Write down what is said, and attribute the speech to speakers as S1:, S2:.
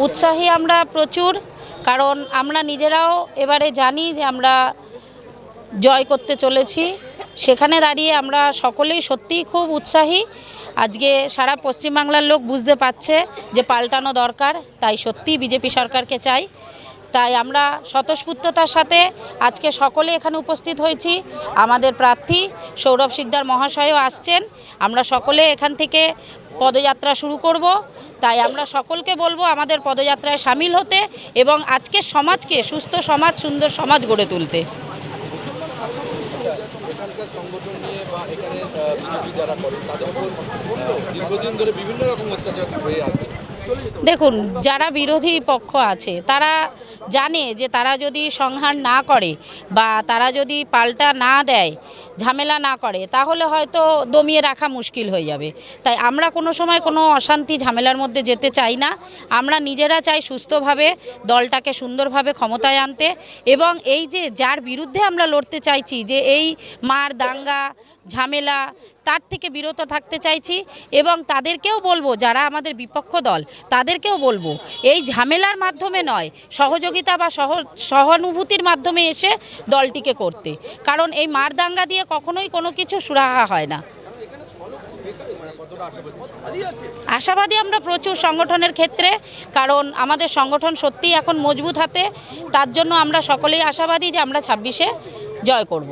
S1: উৎসাহী আমরা প্রচুর, কারণ আমরা নিজেরাও এবারে জানি যে আমরা জয় করতে চলেছি। সেখানে দাঁড়িয়ে আমরা সকলেই সত্যিই খুব উৎসাহী। আজকে সারা পশ্চিমবাংলার লোক বুঝতে পারছে যে পাল্টানো দরকার, তাই সত্যি বিজেপি সরকারকে চাই। তাই আমরা স্বতঃস্ফূর্ততার সাথে আজকে সকলে এখানে উপস্থিত হয়েছি। আমাদের প্রার্থী সৌরভ শিকদার মহাশয়ও আসছেন। আমরা সকলে এখান থেকে পদযাত্রা শুরু করব। তাই আমরা সকলকে বলবো আমাদের পদযাত্রায় সামিল হতে এবং আজকের সমাজকে সুস্থ সমাজ, সুন্দর সমাজ গড়ে তুলতে।
S2: এখানকার সংগঠন নিয়ে বা এখানে বিজেপি যারা করে তাদের উপর দীর্ঘদিন ধরে বিভিন্ন রকম অত্যাচার হয়ে আসছে।
S1: দেখুন, যারা বিরোধী পক্ষ আছে তারা জানে যে তারা যদি সংহার না করে বা তারা যদি পাল্টা না দেয়, ঝামেলা না করে, তাহলে হয়তো দমিয়ে রাখা মুশকিল হয়ে যাবে। তাই আমরা কোনো সময় কোনো অশান্তি ঝামেলার মধ্যে যেতে চাই না। আমরা নিজেরা চাই সুস্থভাবে দলটাকে সুন্দরভাবে ক্ষমতায় আনতে, এবং এই যে যার বিরুদ্ধে আমরা লড়তে চাইছি, যে এই মার দাঙ্গা ঝামেলা, তার থেকে বিরত থাকতে চাইছি। এবং তাদেরকেও বলবো, যারা আমাদের বিপক্ষ দল তাদেরকেও বলবো এই ঝামেলার মাধ্যমে নয়, সহযোগিতা বা সহানুভূতির মাধ্যমে এসে দলটিকে করতে। কারণ এই মার দাঙ্গা দিয়ে কখনোই কোনো কিছু সুরাহা হয় না। আশাবাদী আমরা প্রচুর সংগঠনের ক্ষেত্রে, কারণ আমাদের সংগঠন সত্যিই এখন মজবুত হাতে। তার জন্য আমরা সকলেই আশাবাদী যে আমরা 26-এ জয় করব।